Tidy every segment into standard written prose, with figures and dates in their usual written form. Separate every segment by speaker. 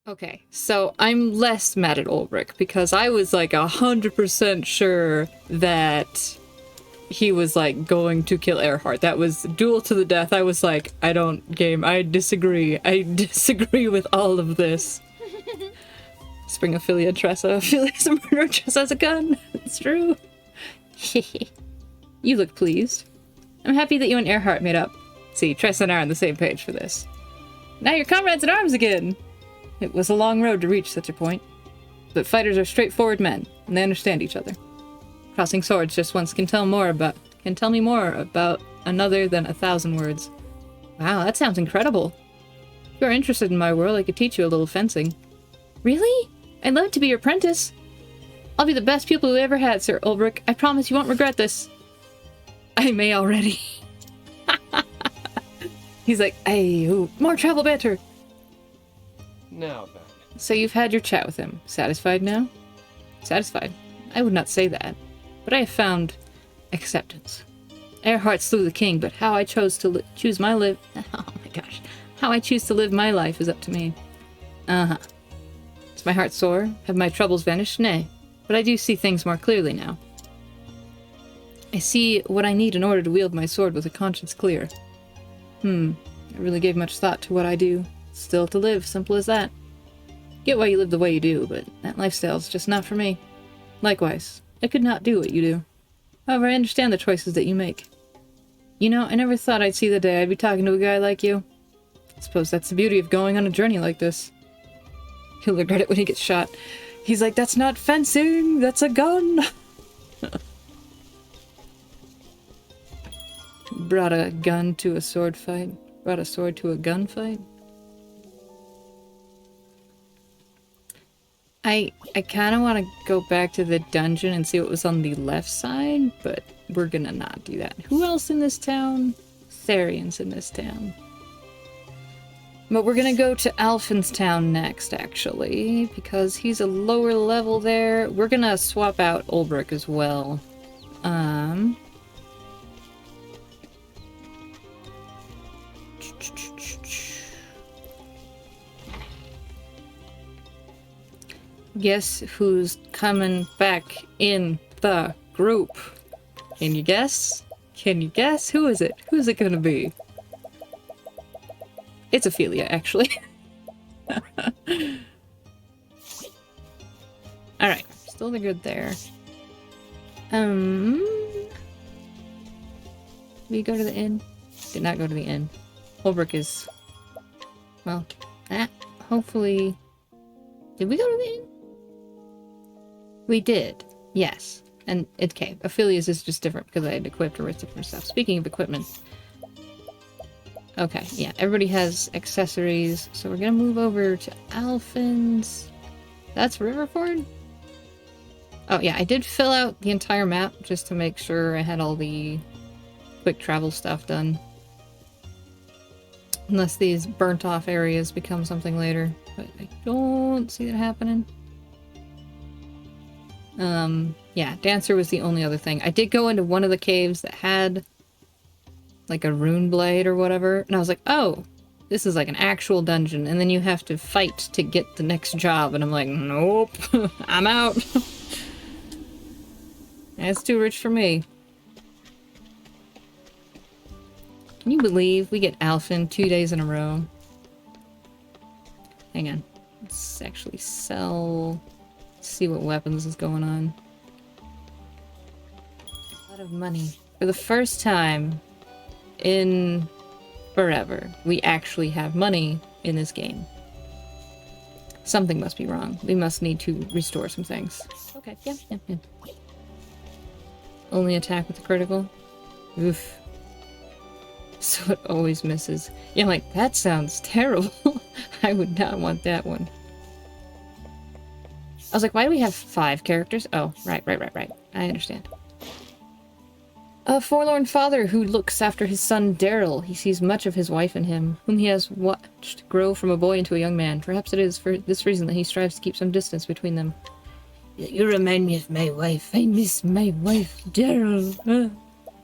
Speaker 1: Okay, so I'm less mad at Ulrich because I was like 100% sure that he was like going to kill Earhart. That was duel to the death. I was like, I disagree. I disagree with all of this. Spring Ophelia Tressa. Ophelia's a murderer, Tressa has a gun. It's true. You look pleased. I'm happy that you and Earhart made up. See, Tressa and I are on the same page for this. Now you're comrades in arms again! It was a long road to reach such a point. But fighters are straightforward men, and they understand each other. Crossing swords just once can tell me more about another than 1,000 words. Wow, that sounds incredible. If you're interested in my world, I could teach you a little fencing. Really? I'd love to be your apprentice. I'll be the best pupil you ever had, Sir Ulrich. I promise you won't regret this. I may already. He's like, hey, ooh, more travel banter.
Speaker 2: Now then.
Speaker 1: So you've had your chat with him. Satisfied now? Satisfied. I would not say that. But I have found acceptance. Earhart slew the king, but how I chose to choose my live... Oh my gosh. How I choose to live my life is up to me. Uh-huh. Is my heart sore? Have my troubles vanished? Nay. But I do see things more clearly now. I see what I need in order to wield my sword with a conscience clear. I really gave much thought to what I do. Still to live, simple as that. Get why you live the way you do, but that lifestyle's just not for me. Likewise, I could not do what you do. However, I understand the choices that you make. You know, I never thought I'd see the day I'd be talking to a guy like you. I suppose that's the beauty of going on a journey like this. He'll regret it when he gets shot. He's like, that's not fencing, that's a gun! Brought a gun to a sword fight. Brought a sword to a gunfight. I kind of want to go back to the dungeon and see what was on the left side, but we're gonna not do that. Who else in this town? Therian's in this town. But we're gonna go to Alphen's town next, actually, because he's a lower level there. We're gonna swap out Ulrich as well. Guess who's coming back in the group? Can you guess? Can you guess? Who is it? Who's it gonna be? It's Ophelia, actually. Alright, still the good there. We go to the inn? Did not go to the inn. Ulrich is... Well, hopefully... Did we go to the inn? We did, yes. And okay, Ophelia's is just different because I had equipped her with different stuff. Speaking of equipment. Okay, yeah, everybody has accessories. So we're gonna move over to Alphen's. That's Riverford? Oh yeah, I did fill out the entire map just to make sure I had all the quick travel stuff done. Unless these burnt off areas become something later. But I don't see that happening. Yeah, Dancer was the only other thing. I did go into one of the caves that had like a rune blade or whatever, and I was like, oh, this is like an actual dungeon, and then you have to fight to get the next job, and I'm like, nope, I'm out. That's too rich for me. Can you believe we get Alphen 2 days in a row? Hang on. Let's actually sell... see what weapons is going on. A lot of money. For the first time in forever, we actually have money in this game. Something must be wrong. We must need to restore some things. Okay, yeah. Only attack with the critical? Oof. So it always misses. Yeah, I'm like, that sounds terrible. I would not want that one. I was like, why do we have 5 characters? Oh, right. I understand. A forlorn father who looks after his son Daryl. He sees much of his wife in him, whom he has watched grow from a boy into a young man. Perhaps it is for this reason that he strives to keep some distance between them. You remind me of my wife. I miss my wife, Daryl.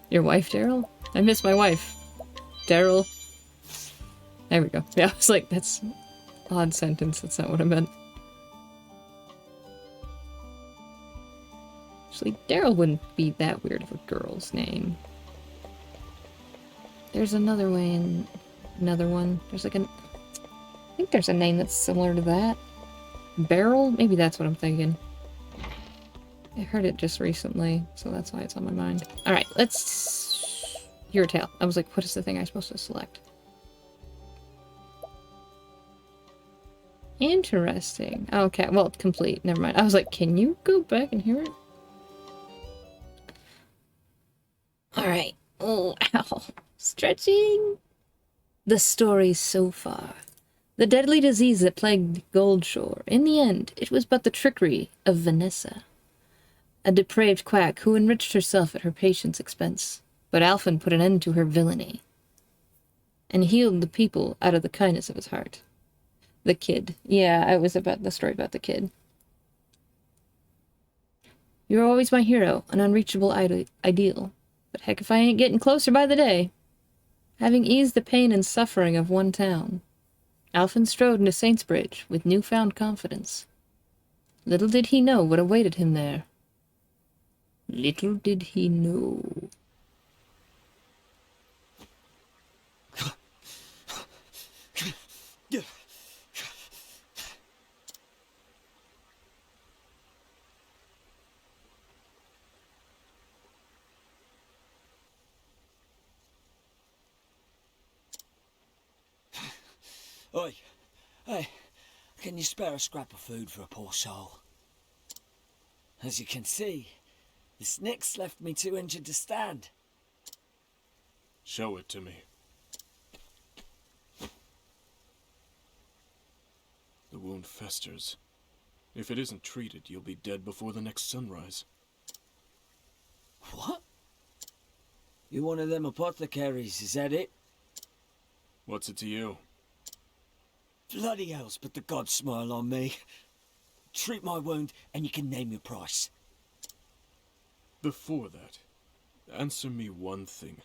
Speaker 1: Your wife, Daryl? I miss my wife. Daryl. There we go. Yeah, I was like, that's odd sentence. That's not what I meant. Actually, Daryl wouldn't be that weird of a girl's name. There's another way in... Another one. There's like an... I think there's a name that's similar to that. Beryl? Maybe that's what I'm thinking. I heard it just recently, so that's why it's on my mind. Alright, let's... Your tail. I was like, what is the thing I'm supposed to select? Interesting. Okay, well, complete. Never mind. I was like, can you go back and hear it? Alright. Oh, ow. Stretching. The story so far. The deadly disease that plagued Goldshore. In the end, it was but the trickery of Vanessa, a depraved quack who enriched herself at her patient's expense. But Alphen put an end to her villainy and healed the people out of the kindness of his heart. The kid. Yeah, it was about the story about the kid. You're always my hero, an unreachable ideal. But heck if I ain't getting closer by the day. Having eased the pain and suffering of one town, Alphen strode into Saintsbridge with newfound confidence. Little did he know what awaited him there. Little did he know.
Speaker 3: Oi, hey, can you spare a scrap of food for a poor soul? As you can see, the snick's left me too injured to stand.
Speaker 2: Show it to me. The wound festers. If it isn't treated, you'll be dead before the next sunrise.
Speaker 3: What? You're one of them apothecaries, is that it?
Speaker 2: What's it to you?
Speaker 3: Bloody hell's put the god smile on me. Treat my wound and you can name your price.
Speaker 2: Before that, answer me one thing.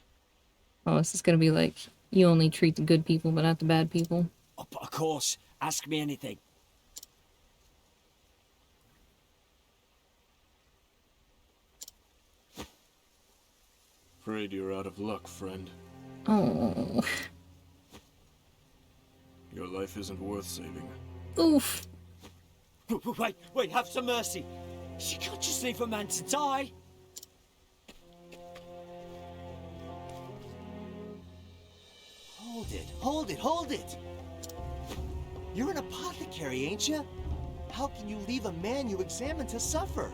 Speaker 1: Oh, this is gonna be like, you only treat the good people, but not the bad people.
Speaker 3: Oh, but of course, ask me anything.
Speaker 2: Afraid you're out of luck, friend.
Speaker 1: Oh.
Speaker 2: Your life isn't worth saving.
Speaker 1: Oof.
Speaker 3: Wait, have some mercy. She can't just leave a man to die. Hold it. You're an apothecary, ain't you? How can you leave a man you examined to suffer?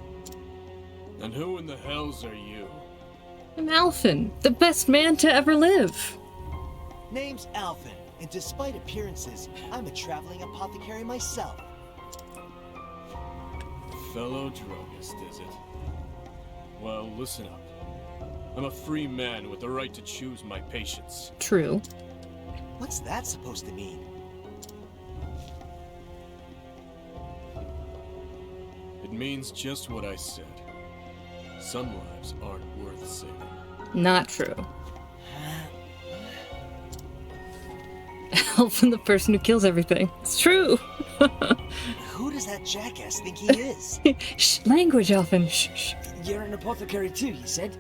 Speaker 2: And who in the hells are you?
Speaker 1: I'm Alphen, the best man to ever live.
Speaker 3: Name's Alphen, and despite appearances, I'm a traveling apothecary myself.
Speaker 2: Fellow druggist, is it? Well, listen up. I'm a free man with the right to choose my patients.
Speaker 1: True.
Speaker 3: What's that supposed to mean?
Speaker 2: It means just what I said. Some lives aren't worth saving.
Speaker 1: Not true. Alphen, the person who kills everything. It's true.
Speaker 3: Who does that jackass think he is?
Speaker 1: Shh, language, Alphen. Shh, shh.
Speaker 3: You're an apothecary too, you said?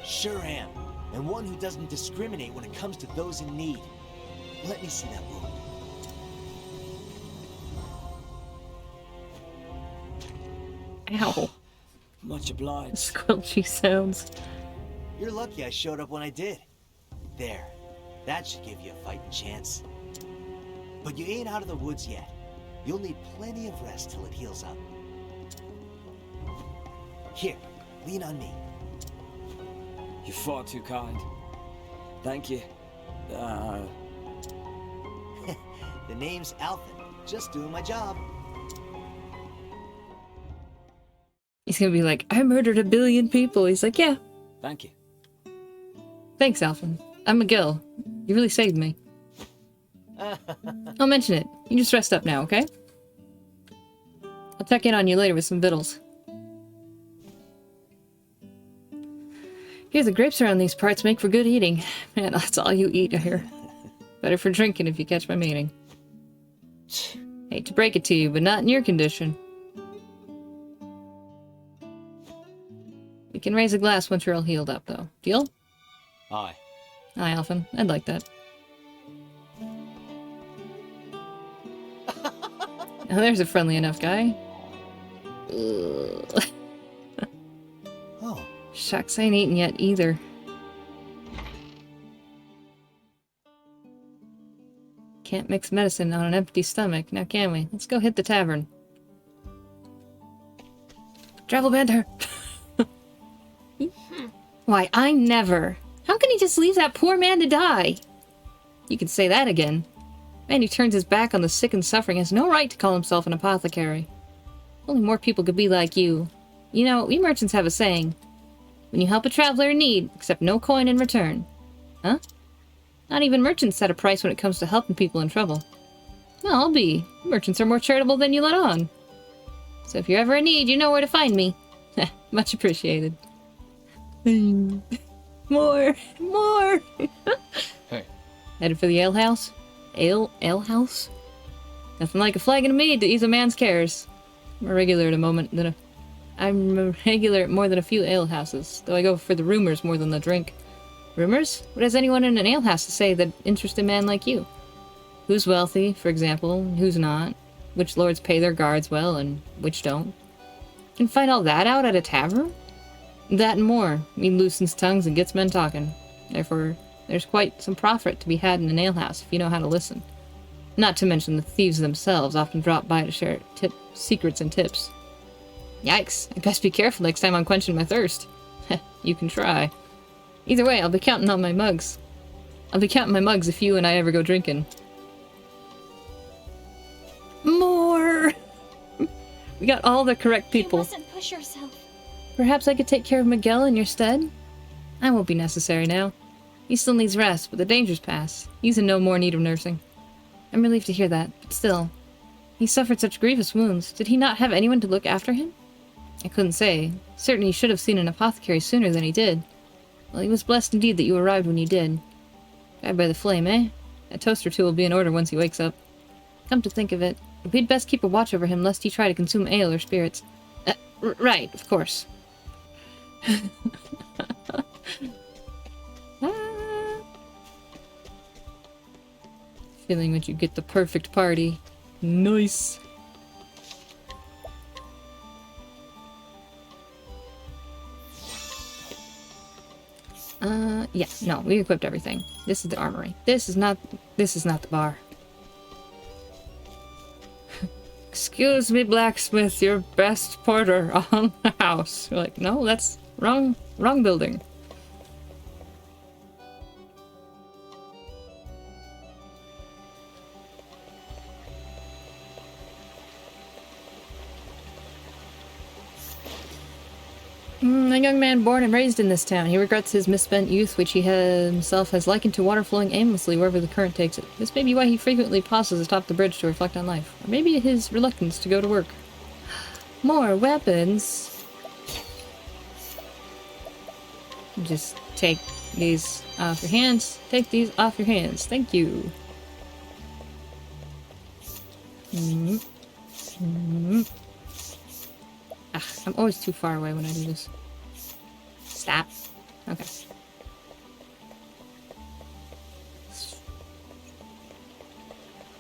Speaker 3: Sure am. And one who doesn't discriminate when it comes to those in need. Let me see that wound.
Speaker 1: Ow.
Speaker 3: Much obliged.
Speaker 1: Squelchy sounds.
Speaker 3: You're lucky I showed up when I did. There. That should give you a fighting chance. But you ain't out of the woods yet. You'll need plenty of rest till it heals up. Here, lean on me.
Speaker 4: You're far too kind. Thank you.
Speaker 3: The name's Alphen. Just doing my job.
Speaker 1: He's gonna be like, I murdered 1 billion people. He's like, yeah.
Speaker 4: Thank you.
Speaker 1: Thanks, Alphen. I'm McGill. You really saved me. I'll mention it. You just rest up now, okay? I'll check in on you later with some victuals. Here, the grapes around these parts make for good eating. Man, that's all you eat here. Better for drinking if you catch my meaning. Hate to break it to you, but not in your condition. We can raise a glass once you're all healed up, though. Deal?
Speaker 3: Aye.
Speaker 1: Aye, Alphen. I'd like that. Oh, there's a friendly enough guy. Ugh.
Speaker 3: Oh.
Speaker 1: Shucks, I ain't eaten yet either. Can't mix medicine on an empty stomach, now can we? Let's go hit the tavern. Travel banter! Why, I never. How can he just leave that poor man to die? You can say that again. Man who turns his back on the sick and suffering has no right to call himself an apothecary. Only more people could be like you. You know, we merchants have a saying. When you help a traveler in need, accept no coin in return. Huh? Not even merchants set a price when it comes to helping people in trouble. Well, I'll be. Merchants are more charitable than you let on. So if you're ever in need, you know where to find me. Much appreciated. More! More!
Speaker 2: Hey.
Speaker 1: Headed for the alehouse? Alehouse? Nothing like a flagon of mead to ease a man's cares. I'm a regular at more than a few alehouses, though I go for the rumors more than the drink. Rumors? What has anyone in an alehouse to say that interests a man like you? Who's wealthy, for example, and who's not? Which lords pay their guards well, and which don't? You can find all that out at a tavern? That and more. Mead loosens tongues and gets men talking. Therefore, there's quite some profit to be had in an alehouse if you know how to listen. Not to mention the thieves themselves often drop by to share secrets and tips. Yikes, I best be careful next time I'm quenching my thirst. You can try. Either way, I'll be counting on my mugs. I'll be counting my mugs if you and I ever go drinking. More! We got all the correct people.
Speaker 5: You mustn't push yourself.
Speaker 1: Perhaps I could take care of Miguel in your stead? I won't be necessary now. He still needs rest, but the danger's past. He's in no more need of nursing. I'm relieved to hear that, but still. He suffered such grievous wounds. Did he not have anyone to look after him? I couldn't say. Certainly he should have seen an apothecary sooner than he did. Well, he was blessed indeed that you arrived when you did. Died by the flame, eh? A toast or two will be in order once he wakes up. Come to think of it, we'd best keep a watch over him lest he try to consume ale or spirits. Right, of course. Feeling that you get the perfect party. Nice. Yeah, no, we equipped everything. This is the armory. This is not the bar. Excuse me, blacksmith, your best porter on the house. You're like, no, that's wrong building. A young man born and raised in this town. He regrets his misspent youth, which he himself has likened to water flowing aimlessly wherever the current takes it. This may be why he frequently pauses atop the bridge to reflect on life. Or maybe his reluctance to go to work. More weapons. Just take these off your hands. Take these off your hands. Thank you. I'm always too far away when I do this. Stop. Okay.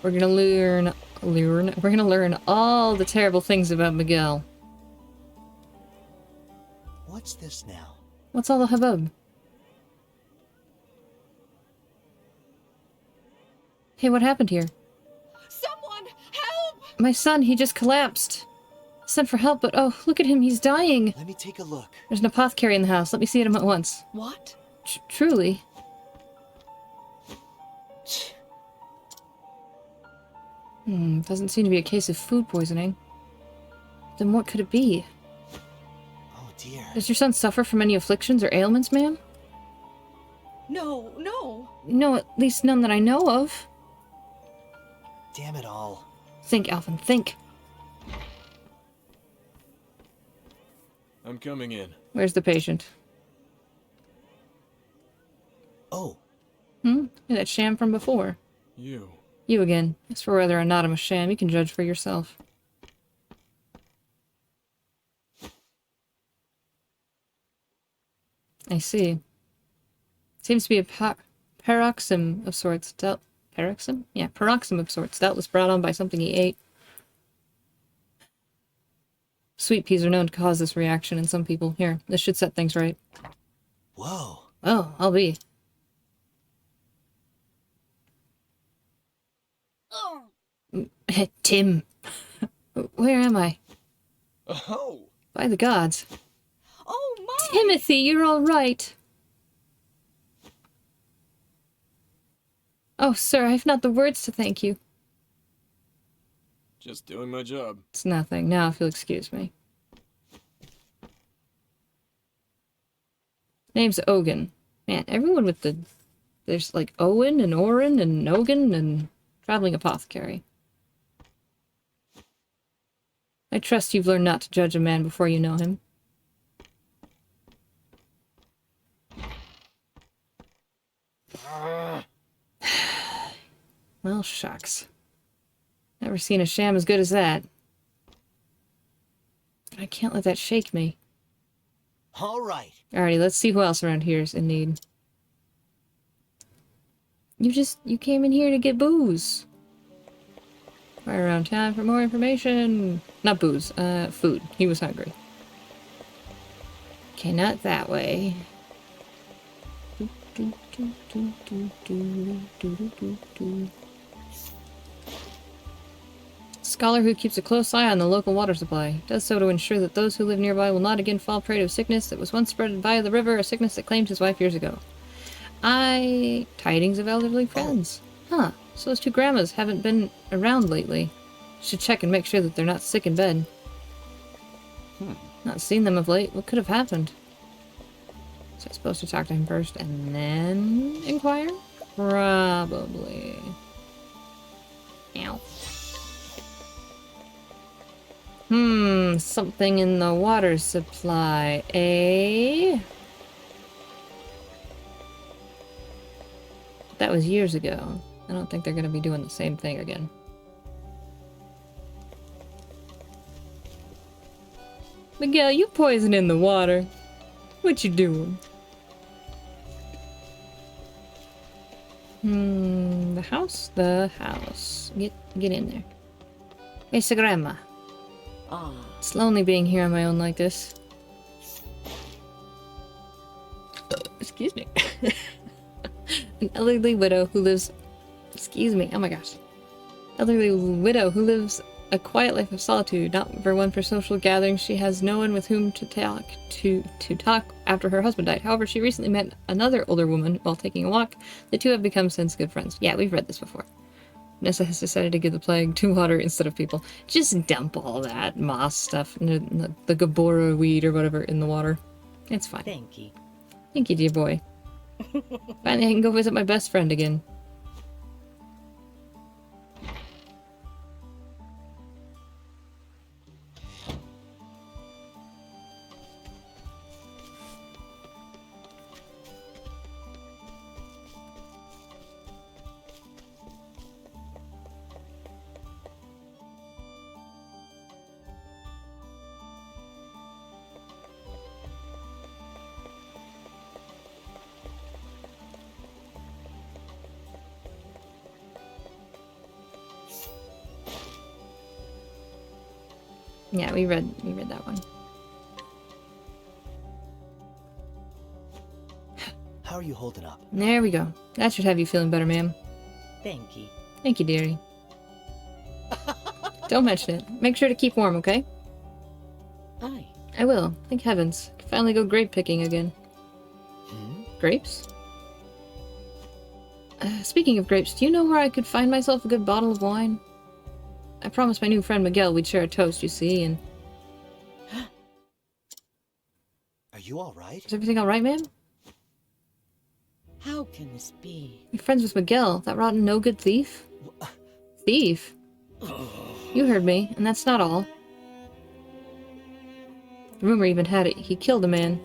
Speaker 1: We're gonna learn all the terrible things about Miguel.
Speaker 3: What's this now?
Speaker 1: What's all the hubbub? Hey, what happened here?
Speaker 5: Someone, help!
Speaker 1: My son, he just collapsed. Sent for help, but oh, look at him, he's dying.
Speaker 3: Let me take a look.
Speaker 1: There's an apothecary in the house. Let me see him at once.
Speaker 5: What?
Speaker 1: Truly. Doesn't seem to be a case of food poisoning. Then what could it be?
Speaker 3: Oh dear.
Speaker 1: Does your son suffer from any afflictions or ailments, ma'am?
Speaker 5: No, no.
Speaker 1: No, at least none that I know of.
Speaker 3: Damn it all.
Speaker 1: Think, Alvin, think.
Speaker 2: I'm coming in.
Speaker 1: Where's the patient?
Speaker 3: Oh.
Speaker 1: That sham from before.
Speaker 2: You.
Speaker 1: You again. As for whether or not I'm a sham, you can judge for yourself. I see. Seems to be a paroxysm of sorts. Paroxysm? Yeah, paroxysm of sorts. Doubtless brought on by something he ate. Sweet peas are known to cause this reaction in some people. Here, this should set things right.
Speaker 3: Whoa.
Speaker 1: Oh, I'll be. Tim. Where am I?
Speaker 2: Oh!
Speaker 1: By the gods.
Speaker 5: Oh my!
Speaker 1: Timothy, you're all right. Oh, sir, I have not the words to thank you.
Speaker 2: Just doing my job.
Speaker 1: It's nothing. Now, if you'll excuse me. Name's Ogun. Man, everyone with the... There's like Owen and Orin and Ogun and traveling apothecary. I trust you've learned not to judge a man before you know him. Well, shucks. Never seen a sham as good as that. I can't let that shake me.
Speaker 3: All right.
Speaker 1: Alrighty, let's see who else around here is in need. You came in here to get booze. Right around town for more information. Not booze, food. He was hungry. Okay, not that way. Scholar who keeps a close eye on the local water supply. Does so to ensure that those who live nearby will not again fall prey to a sickness that was once spread via the river, a sickness that claimed his wife years ago. Tidings of elderly friends. Huh. So those two grandmas haven't been around lately. Should check and make sure that they're not sick in bed. Not seen them of late. What could have happened? So I'm supposed to talk to him first and then inquire? Probably. Ow. Something in the water supply, eh? That was years ago. I don't think they're gonna be doing the same thing again. Miguel, you poisoning the water. What you doing? The house? The house. Get in there. Esa grandma. It's lonely being here on my own like this. Excuse me. An elderly widow who lives... Excuse me. Oh my gosh. Elderly widow who lives a quiet life of solitude, not for one for social gatherings. She has no one with whom to talk after her husband died. However, she recently met another older woman while taking a walk. The two have become since good friends. Yeah, we've read this before. Nessa has decided to give the plague to water instead of people. Just dump all that moss stuff, the Gabora weed or whatever in the water. It's fine.
Speaker 6: Thank you.
Speaker 1: Thank you, dear boy. Finally, I can go visit my best friend again. Yeah, we read that one.
Speaker 3: How are you holding up?
Speaker 1: There we go. That should have you feeling better, ma'am.
Speaker 6: Thank you.
Speaker 1: Thank you, dearie. Don't mention it. Make sure to keep warm, okay?
Speaker 6: Aye.
Speaker 1: I will. Thank heavens. I can finally go grape picking again. Grapes? Speaking of grapes, do you know where I could find myself a good bottle of wine? I promised my new friend Miguel we'd share a toast, you see, and...
Speaker 3: Are you alright?
Speaker 1: Is everything alright, ma'am?
Speaker 6: How can this be?
Speaker 1: You're friends with Miguel, that rotten no-good thief? Thief? You heard me, and that's not all. The rumor even had it he killed a man.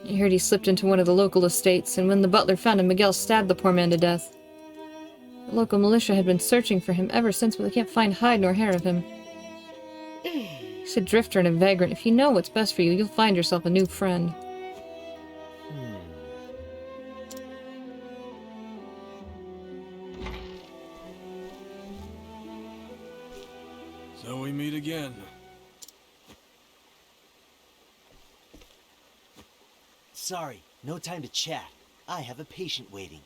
Speaker 1: I heard he slipped into one of the local estates, and when the butler found him, Miguel stabbed the poor man to death. The local militia had been searching for him ever since, but they can't find hide nor hair of him. He's a drifter and a vagrant. If you know what's best for you, you'll find yourself a new friend.
Speaker 2: So we meet again.
Speaker 3: Sorry, no time to chat. I have a patient waiting.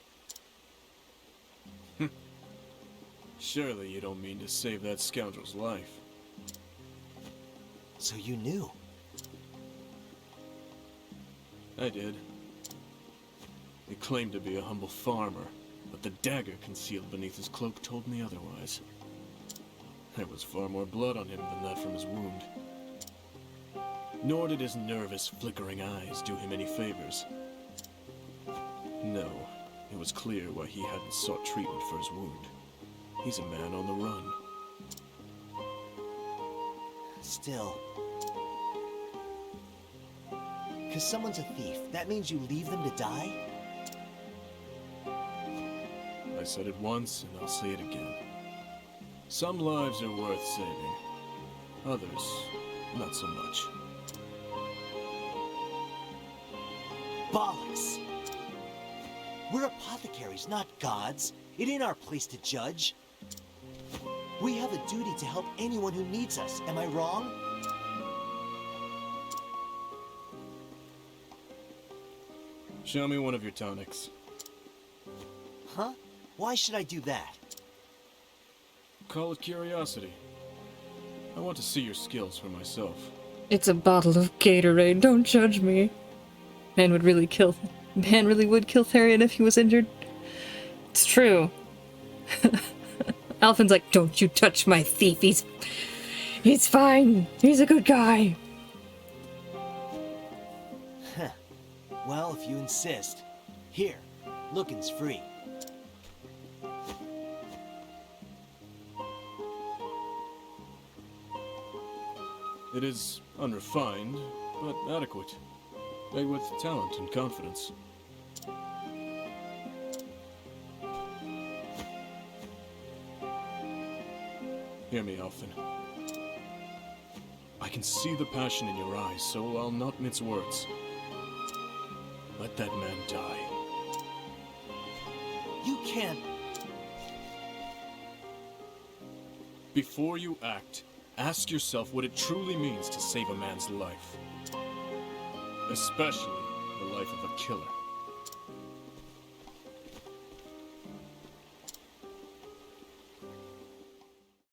Speaker 2: Surely you don't mean to save that scoundrel's life.
Speaker 3: So you knew?
Speaker 2: I did. He claimed to be a humble farmer, but the dagger concealed beneath his cloak told me otherwise. There was far more blood on him than that from his wound. Nor did his nervous, flickering eyes do him any favors. No, it was clear why he hadn't sought treatment for his wound. He's a man on the run.
Speaker 3: Still. 'Cause someone's a thief, that means you leave them to die?
Speaker 2: I said it once, and I'll say it again. Some lives are worth saving. Others, not so much.
Speaker 3: Bollocks! We're apothecaries, not gods. It ain't our place to judge. We have a duty to help anyone who needs us. Am I wrong?
Speaker 2: Show me one of your tonics.
Speaker 3: Huh? Why should I do that?
Speaker 2: Call it curiosity. I want to see your skills for myself.
Speaker 1: It's a bottle of Gatorade. Don't judge me. Man would really kill. Man really would kill Therian if he was injured. It's true. Alphen's like, don't you touch my thief. He's fine. He's a good guy.
Speaker 3: Huh. Well, if you insist. Here, looking's free.
Speaker 2: It is unrefined, but adequate. Made with talent and confidence. Hear me, Alphen. I can see the passion in your eyes, so I'll not mince words. Let that man die.
Speaker 3: You can't...
Speaker 2: Before you act, ask yourself what it truly means to save a man's life. Especially the life of a killer.